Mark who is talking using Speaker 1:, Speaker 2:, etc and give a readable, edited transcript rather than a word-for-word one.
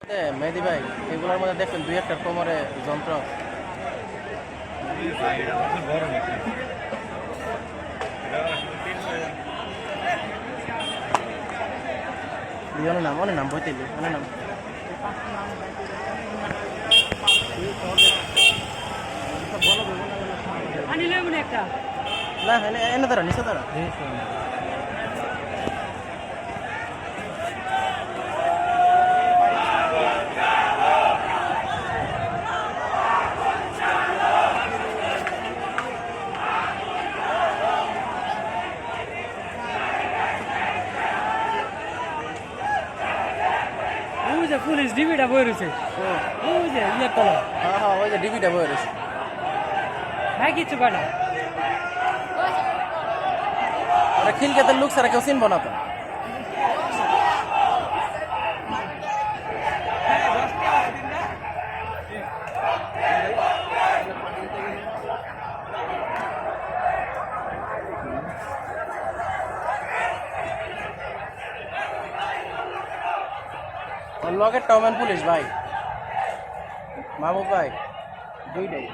Speaker 1: মেহেদি ভাই এগুলোর মধ্যে দেখবেন দুই একটা কোমরে যন্ত্র অনেক নাম বইতে অনেক নাম না এনে তারা নিচে তারা
Speaker 2: পুলিশ ডিবিটা বই রয়েছে ওই যে ইয়ের তলা
Speaker 1: হ্যাঁ ওই যে ডিবিটা বই রয়েছে
Speaker 2: হ্যাঁ কিছু পায় না
Speaker 1: ওরা খিলকেতের লোক ছাড়া কেউ চিনবো না তো লগের টম অ্যান্ড পুলিশ ভাই মাহবুব ভাই দুইটাই